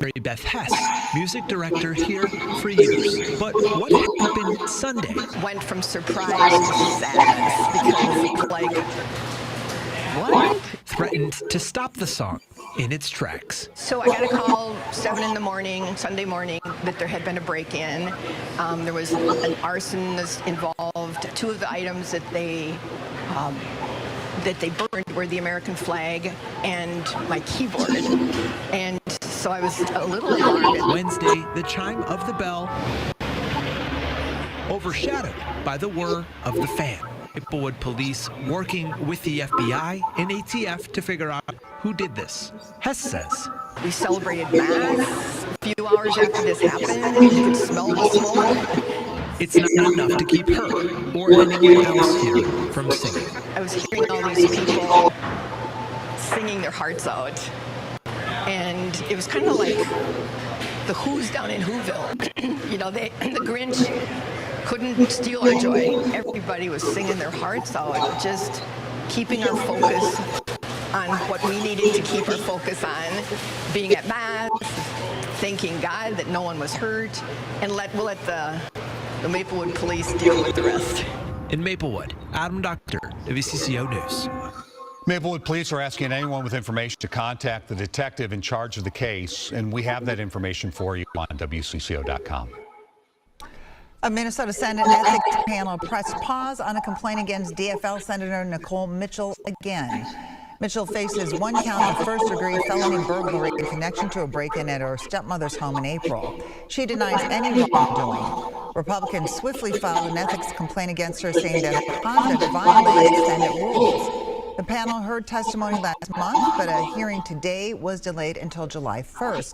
Mary Beth Hess, music director here for years. But what happened Sunday? Went from surprise to sadness because, like, what? Threatened to stop the song in its tracks. So I got a call 7 in the morning, Sunday morning, that there had been a break-in. There was an arsonist involved. Two of the items that they burned were the American flag and my keyboard. And so I was a little alarmed. Wednesday, the chime of the bell overshadowed by the whir of the fan. Maplewood police working with the FBI and ATF to figure out who did this. Hess says. We celebrated Mass. A few hours after this happened, you could smell the smoke. It's not enough to keep her or anyone else here from singing. I was hearing all these people singing their hearts out. And it was kind of like the Who's down in Whoville. You know, the Grinch couldn't steal our joy. Everybody was singing their hearts out, just keeping our focus on what we needed to keep our focus on, being at Mass, thanking God that no one was hurt, and we'll let the Maplewood police deal with the rest. In Maplewood, Adam Doctor, WCCO News. Maplewood police are asking anyone with information to contact the detective in charge of the case, and we have that information for you on WCCO.com. A Minnesota Senate ethics panel pressed pause on a complaint against DFL Senator Nicole Mitchell again. Mitchell faces one count of first-degree felony burglary in connection to a break-in at her stepmother's home in April. She denies any wrongdoing. Republicans swiftly filed an ethics complaint against her, saying that her conduct violated Senate rules. The panel heard testimony last month, but a hearing today was delayed until July 1st.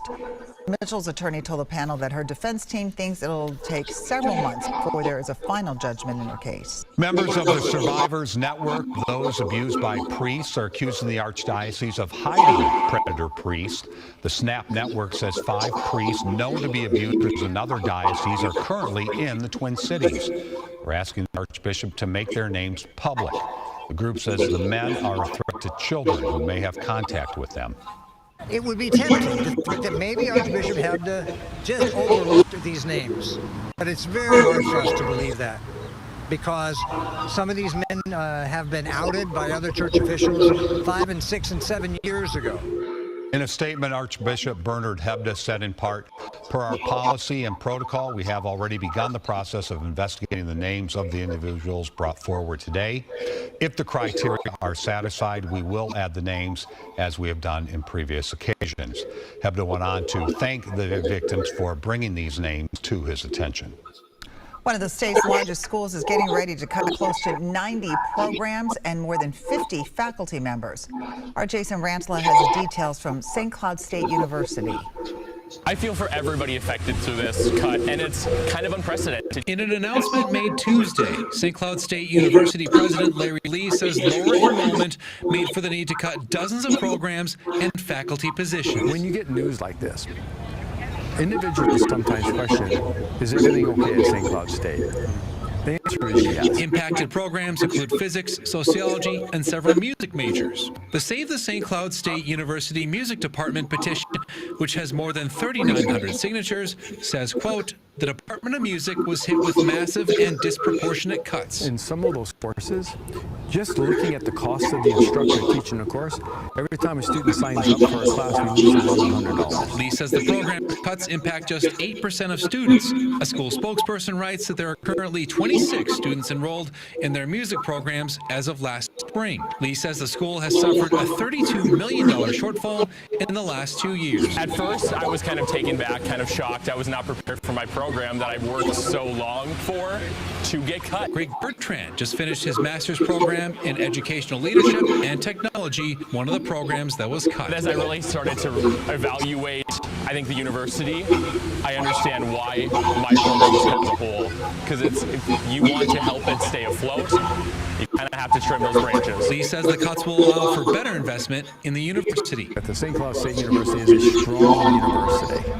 Mitchell's attorney told the panel that her defense team thinks it'll take several months before there is a final judgment in her case. Members of the Survivors Network, those abused by priests, are accusing the Archdiocese of hiding predator priests. The SNAP network says 5 priests known to be abusers in other dioceses are currently in the Twin Cities. We're asking the Archbishop to make their names public. The group says the men are a threat to children who may have contact with them. It would be tempting to think that maybe Archbishop Hebda just overlooked these names. But it's very hard for us to believe that, because some of these men have been outed by other church officials 5 and 6 and 7 years ago. In a statement, Archbishop Bernard Hebda said in part, per our policy and protocol, we have already begun the process of investigating the names of the individuals brought forward today. If the criteria are satisfied, we will add the names as we have done in previous occasions. Hebda went on to thank the victims for bringing these names to his attention. One of the state's largest schools is getting ready to cut close to 90 programs and more than 50 faculty members. Our Jason Rantala has the details from St. Cloud State University. I feel for everybody affected through this cut, and it's kind of unprecedented. In an announcement made Tuesday, St. Cloud State University President Larry Lee says lower enrollment made for the need to cut dozens of programs and faculty positions. When you get news like this, individuals sometimes question, is everything okay at St. Cloud State? The answer is yes. Impacted programs include physics, sociology, and several music majors. The Save the St. Cloud State University Music Department petition, which has more than 3,900 signatures, says, quote, the Department of Music was hit with massive and disproportionate cuts. In some of those courses, just looking at the cost of the instructor teaching a course, every time a student signs up for a class, we lose $1,100. Lee says the program cuts impact just 8% of students. A school spokesperson writes that there are currently 26 students enrolled in their music programs as of last spring. Lee says the school has suffered a $32 million shortfall in the last 2 years. At first, I was kind of taken back, kind of shocked. I was not prepared for my program that I've worked so long for to get cut. Greg Bertrand just finished his master's program in educational leadership and technology, one of the programs that was cut. As I really started to evaluate, I think, the university, I understand why my program was cut as a whole. Because if you want to help it stay afloat, you kind of have to trim those branches. Lee says the cuts will allow for better investment in the university. But the St. Cloud State University is a strong university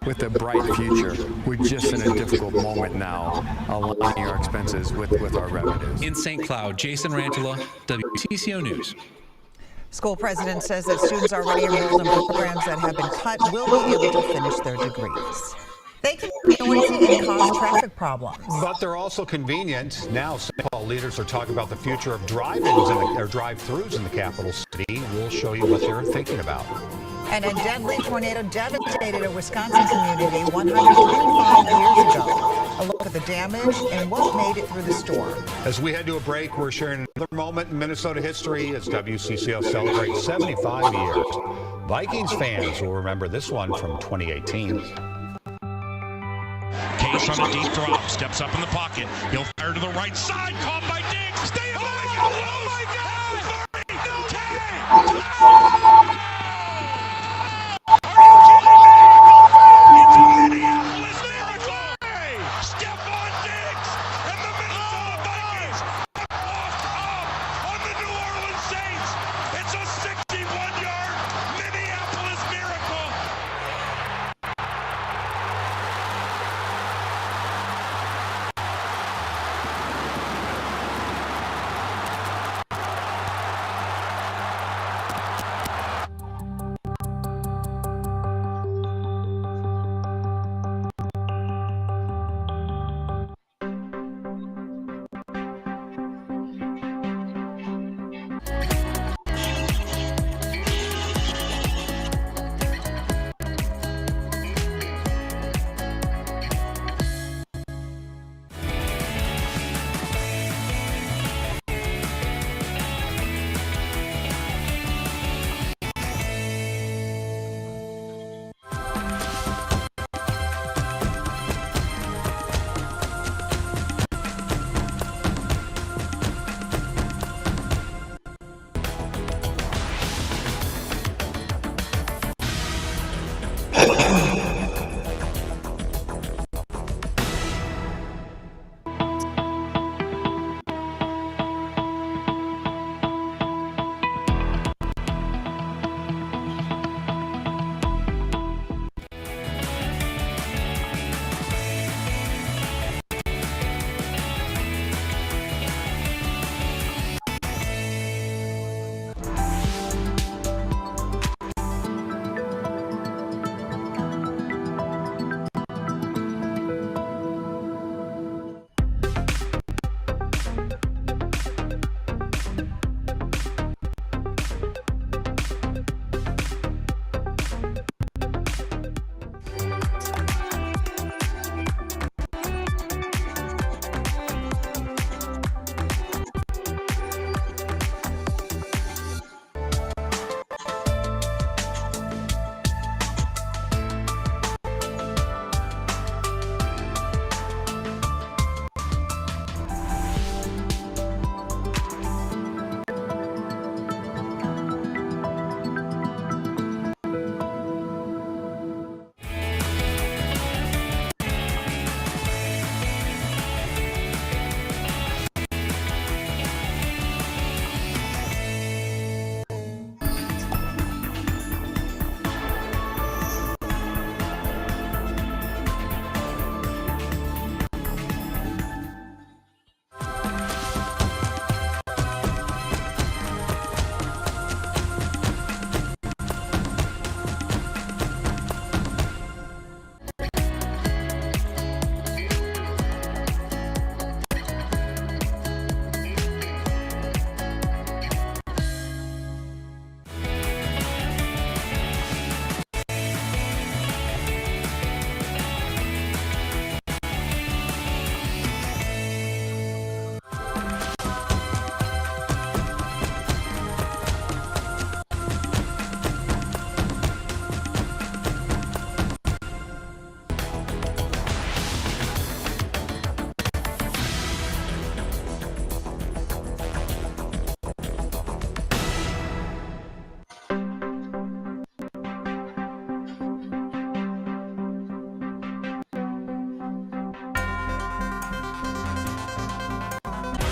with a bright future. We're just in a difficult moment now, aligning our expenses with our revenues. In St. Cloud, Jason Rantala, WTCO News. School president says that students already enrolled in programs that have been cut will be able to finish their degrees. They can be noisy and cause traffic problems. But they're also convenient. Now, St. Paul leaders are talking about the future of drive-ins or drive-thrus in the capital city. We'll show you what they're thinking about. And a deadly tornado devastated a Wisconsin community 125 years ago. A look at the damage and what made it through the storm. As we head to a break, we're sharing another moment in Minnesota history as WCCO celebrates 75 years. Vikings fans will remember this one from 2018. Case on a deep drop, steps up in the pocket. He'll fire to the right side, caught by Diggs. Stay alive! Oh my God! 30, 10! Minneapolis Miracle! Stephon Diggs and the Minnesota Vikings have walked up on the New Orleans Saints. It's a 61-yard Minneapolis Miracle.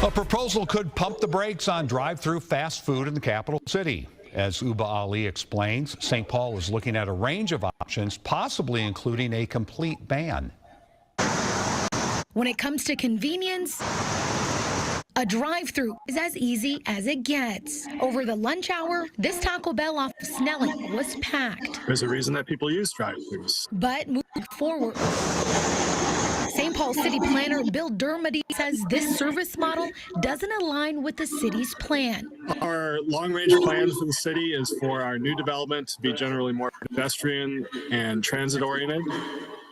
A proposal could pump the brakes on drive-through fast food in the capital city. As Uba Ali explains, St. Paul is looking at a range of options, possibly including a complete ban. When it comes to convenience, A drive-through is as easy as it gets. Over the lunch hour, this Taco Bell off of Snelling was packed. There's a reason that people use drive-thrus. But moving forward, St. Paul City Planner Bill Dermody says this service model doesn't align with the city's plan. Our long-range plan for the city is for our new development to be generally more pedestrian and transit-oriented,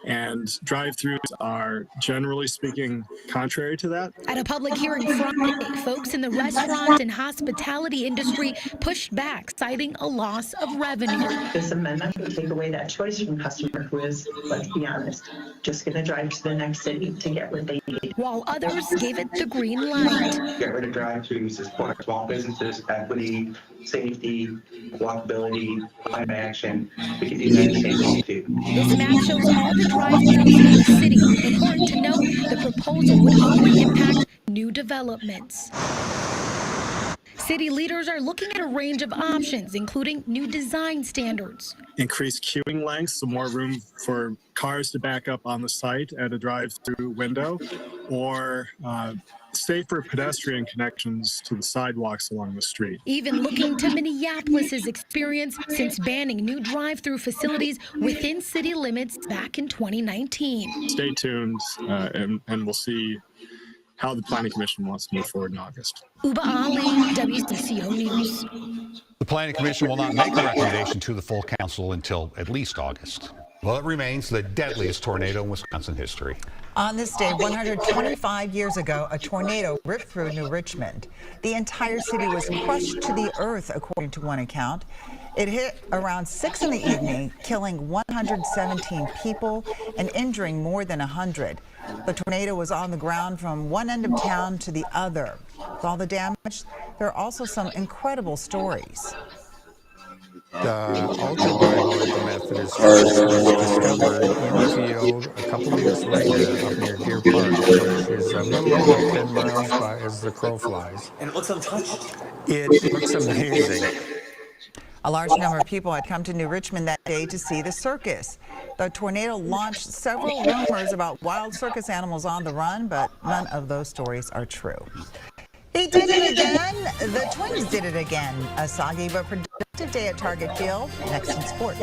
and drive-thrus are, generally speaking, contrary to that. At a public hearing Friday, folks in the restaurant and hospitality industry pushed back, citing a loss of revenue. This amendment would take away that choice from customer who is, let's be honest, just going to drive to the next city to get what they need. While others gave it the green light. Get rid of drive-thrus to support small businesses, equity, safety, walkability, climate action. We can do that in St. Paul too. This map shows all the drive-thrus in the city. Important to note, the proposal would only impact new developments. City leaders are looking at a range of options, including new design standards. Increased queuing lengths, so more room for cars to back up on the site at a drive-through window, or safer pedestrian connections to the sidewalks along the street. Even looking to Minneapolis's experience since banning new drive-through facilities within city limits back in 2019. Stay tuned, and we'll see how the Planning Commission wants to move forward in August. Uba Ali, WCCO News. The Planning Commission will not make a recommendation to the full council until at least August. Well, it remains the deadliest tornado in Wisconsin history. On this day, 125 years ago, a tornado ripped through New Richmond. The entire city was crushed to the earth, according to one account. It hit around 6 in the evening, killing 117 people and injuring more than 100. The tornado was on the ground from one end of town to the other. With all the damage, there are also some incredible stories. The altar Bible at the Methodist Church was discovered in the field a couple of years later up near Deer Park, which is a little over 10 miles by as the crow flies. And it looks untouched. It looks amazing. A large number of people had come to New Richmond that day to see the circus. The tornado launched several rumors about wild circus animals on the run, but none of those stories are true. He did it again. The Twins did it again. A soggy but productive day at Target Field. Next in sports.